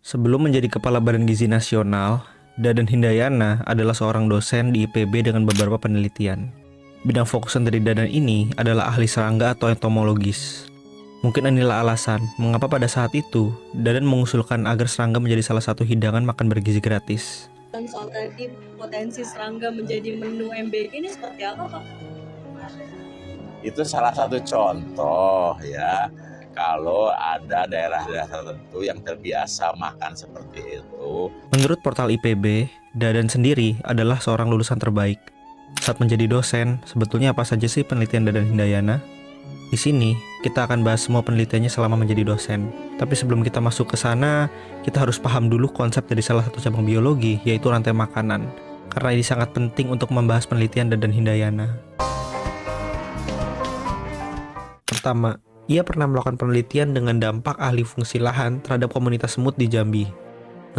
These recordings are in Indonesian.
Sebelum menjadi Kepala Badan Gizi Nasional, Dadan Hindayana adalah seorang dosen di IPB dengan beberapa penelitian. Bidang fokusan dari Dadan ini adalah ahli serangga atau entomologis. Mungkin inilah alasan mengapa pada saat itu Dadan mengusulkan agar serangga menjadi salah satu hidangan makan bergizi gratis. Soal tadi potensi serangga menjadi menu MBG ini seperti apa, Pak? Itu salah satu contoh ya. Kalau ada daerah-daerah tertentu yang terbiasa makan seperti itu. Menurut portal IPB, Dadan sendiri adalah seorang lulusan terbaik. Saat menjadi dosen, sebetulnya apa saja sih penelitian Dadan Hindayana? Di sini, kita akan bahas semua penelitiannya selama menjadi dosen. Tapi sebelum kita masuk ke sana, kita harus paham dulu konsep dari salah satu cabang biologi, yaitu rantai makanan. Karena ini sangat penting untuk membahas penelitian Dadan Hindayana. Pertama, ia pernah melakukan penelitian dengan dampak ahli fungsi lahan terhadap komunitas semut di Jambi.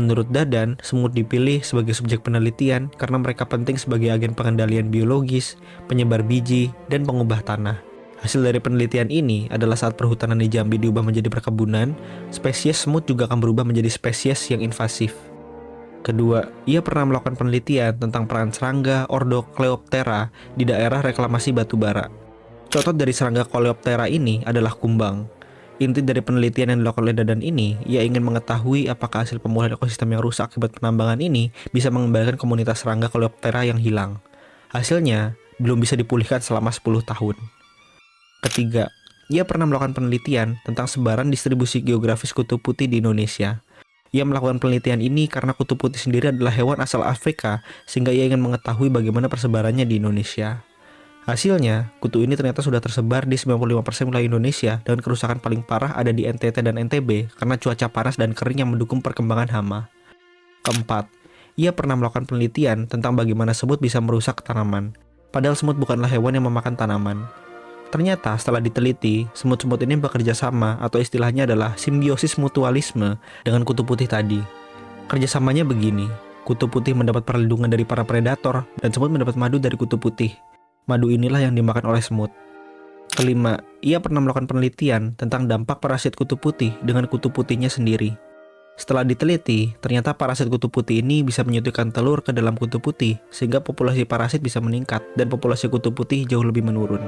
Menurut Dadan, semut dipilih sebagai subjek penelitian karena mereka penting sebagai agen pengendalian biologis, penyebar biji, dan pengubah tanah. Hasil dari penelitian ini adalah saat perhutanan di Jambi diubah menjadi perkebunan, spesies semut juga akan berubah menjadi spesies yang invasif. Kedua, ia pernah melakukan penelitian tentang peran serangga Ordo-Coleoptera di daerah reklamasi batubara. Contoh dari serangga Coleoptera ini adalah kumbang. Inti dari penelitian yang dilakukan oleh Dadan ini, ia ingin mengetahui apakah hasil pemulihan ekosistem yang rusak akibat penambangan ini bisa mengembalikan komunitas serangga Coleoptera yang hilang. Hasilnya, belum bisa dipulihkan selama 10 tahun. Ketiga, ia pernah melakukan penelitian tentang sebaran distribusi geografis kutu putih di Indonesia. Ia melakukan penelitian ini karena kutu putih sendiri adalah hewan asal Afrika, sehingga ia ingin mengetahui bagaimana persebarannya di Indonesia. Hasilnya, kutu ini ternyata sudah tersebar di 95% wilayah Indonesia dan kerusakan paling parah ada di NTT dan NTB karena cuaca panas dan kering yang mendukung perkembangan hama. Keempat, ia pernah melakukan penelitian tentang bagaimana semut bisa merusak tanaman. Padahal semut bukanlah hewan yang memakan tanaman. Ternyata setelah diteliti, semut-semut ini bekerja sama atau istilahnya adalah simbiosis mutualisme dengan kutu putih tadi. Kerjasamanya begini, kutu putih mendapat perlindungan dari para predator dan semut mendapat madu dari kutu putih. Madu inilah yang dimakan oleh semut. Kelima, ia pernah melakukan penelitian tentang dampak parasit kutu putih dengan kutu putihnya sendiri. Setelah diteliti, ternyata parasit kutu putih ini bisa menyuntikkan telur ke dalam kutu putih sehingga populasi parasit bisa meningkat dan populasi kutu putih jauh lebih menurun.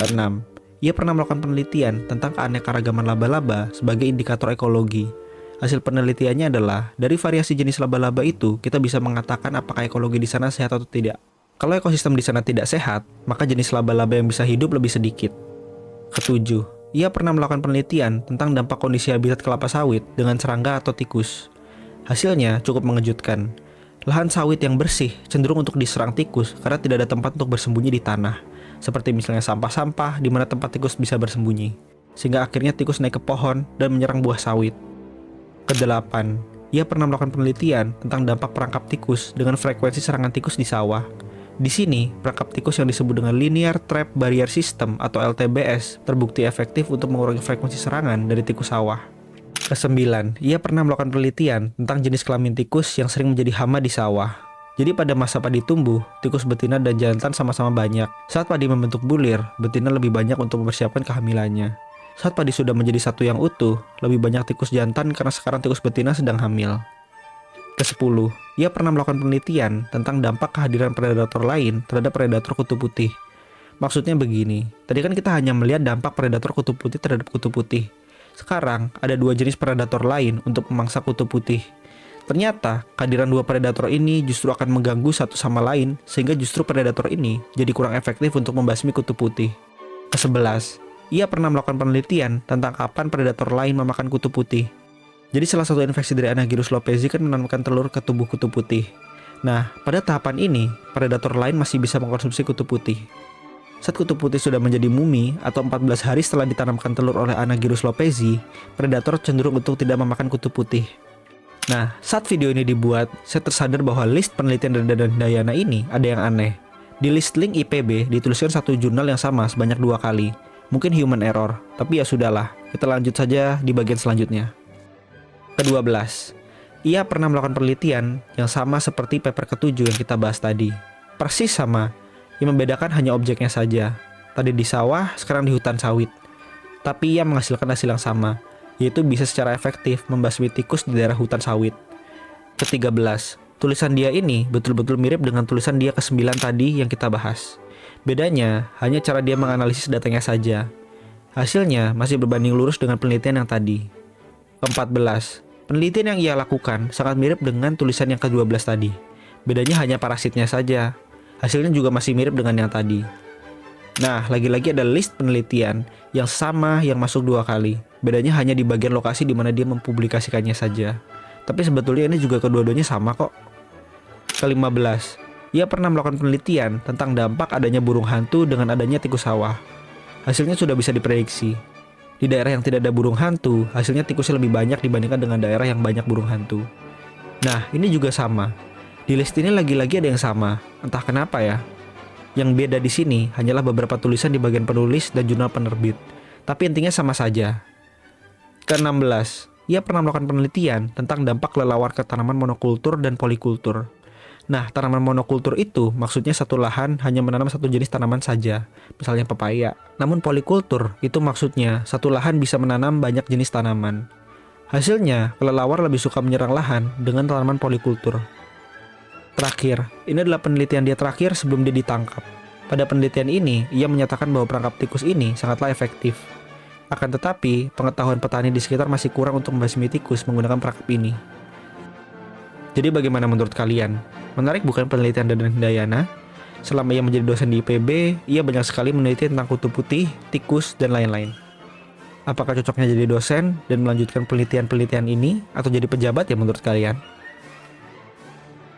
Keenam, ia pernah melakukan penelitian tentang keanekaragaman laba-laba sebagai indikator ekologi. Hasil penelitiannya adalah, dari variasi jenis laba-laba itu, kita bisa mengatakan apakah ekologi di sana sehat atau tidak. Kalau ekosistem di sana tidak sehat, maka jenis laba-laba yang bisa hidup lebih sedikit. Ketujuh, ia pernah melakukan penelitian tentang dampak kondisi habitat kelapa sawit dengan serangga atau tikus. Hasilnya cukup mengejutkan. Lahan sawit yang bersih cenderung untuk diserang tikus karena tidak ada tempat untuk bersembunyi di tanah, seperti misalnya sampah-sampah di mana tempat tikus bisa bersembunyi, sehingga akhirnya tikus naik ke pohon dan menyerang buah sawit. Kedelapan, ia pernah melakukan penelitian tentang dampak perangkap tikus dengan frekuensi serangan tikus di sawah. Di sini, perangkap tikus yang disebut dengan Linear Trap Barrier System atau LTBS terbukti efektif untuk mengurangi frekuensi serangan dari tikus sawah. Kesembilan, ia pernah melakukan penelitian tentang jenis kelamin tikus yang sering menjadi hama di sawah. Jadi pada masa padi tumbuh, tikus betina dan jantan sama-sama banyak. Saat padi membentuk bulir, betina lebih banyak untuk mempersiapkan kehamilannya. Saat padi sudah menjadi satu yang utuh, lebih banyak tikus jantan karena sekarang tikus betina sedang hamil. Ke-10, ia pernah melakukan penelitian tentang dampak kehadiran predator lain terhadap predator kutu putih. Maksudnya begini, tadi kan kita hanya melihat dampak predator kutu putih terhadap kutu putih. Sekarang, ada dua jenis predator lain untuk memangsa kutu putih. Ternyata, kehadiran dua predator ini justru akan mengganggu satu sama lain, sehingga justru predator ini jadi kurang efektif untuk membasmi kutu putih. Ke-11, ia pernah melakukan penelitian tentang kapan predator lain memakan kutu putih. Jadi salah satu infeksi dari Anagyrus lopezi kan menanamkan telur ke tubuh kutu putih. Nah, pada tahapan ini, predator lain masih bisa mengkonsumsi kutu putih. Saat kutu putih sudah menjadi mumi atau 14 hari setelah ditanamkan telur oleh Anagyrus lopezi, predator cenderung untuk tidak memakan kutu putih. Nah, saat video ini dibuat, saya tersadar bahwa list penelitian dari Dadan Hindayana ini ada yang aneh. Di list link IPB dituliskan satu jurnal yang sama sebanyak 2 kali. Mungkin human error, tapi ya sudahlah, kita lanjut saja di bagian selanjutnya. Ke-12, ia pernah melakukan penelitian yang sama seperti paper ke-7 yang kita bahas tadi. Persis sama, yang membedakan hanya objeknya saja. Tadi di sawah, sekarang di hutan sawit. Tapi ia menghasilkan hasil yang sama. yaitu bisa secara efektif membasmi tikus di daerah hutan sawit. Ke-13, tulisan dia ini betul-betul mirip dengan tulisan dia ke-9 tadi yang kita bahas. Bedanya hanya cara dia menganalisis datanya saja. Hasilnya masih berbanding lurus dengan penelitian yang tadi. Ke-14, penelitian yang ia lakukan sangat mirip dengan tulisan yang ke-12 tadi. Bedanya hanya parasitnya saja. Hasilnya juga masih mirip dengan yang tadi. Nah, lagi-lagi ada list penelitian yang sama yang masuk 2 kali. Bedanya hanya di bagian lokasi di mana dia mempublikasikannya saja. Tapi sebetulnya ini juga kedua-duanya sama kok. Ke-15, ia pernah melakukan penelitian tentang dampak adanya burung hantu dengan adanya tikus sawah. Hasilnya sudah bisa diprediksi. Di daerah yang tidak ada burung hantu, hasilnya tikusnya lebih banyak dibandingkan dengan daerah yang banyak burung hantu. Nah, ini juga sama. Di list ini lagi-lagi ada yang sama. Entah kenapa ya. Yang beda di sini hanyalah beberapa tulisan di bagian penulis dan jurnal penerbit. Tapi intinya sama saja. Ke-16, ia pernah melakukan penelitian tentang dampak kelelawar ke tanaman monokultur dan polikultur. Nah, tanaman monokultur itu maksudnya satu lahan hanya menanam satu jenis tanaman saja, misalnya pepaya. Namun polikultur itu maksudnya satu lahan bisa menanam banyak jenis tanaman. Hasilnya, kelelawar lebih suka menyerang lahan dengan tanaman polikultur. Terakhir, ini adalah penelitian dia terakhir sebelum dia ditangkap. Pada penelitian ini, ia menyatakan bahwa perangkap tikus ini sangatlah efektif. Akan tetapi, pengetahuan petani di sekitar masih kurang untuk membasmi tikus menggunakan perangkap ini. Jadi bagaimana menurut kalian? Menarik bukan penelitian Dadan Hindayana? Selama ia menjadi dosen di IPB, ia banyak sekali meneliti tentang kutu putih, tikus, dan lain-lain. Apakah cocoknya jadi dosen dan melanjutkan penelitian-penelitian ini atau jadi pejabat ya menurut kalian?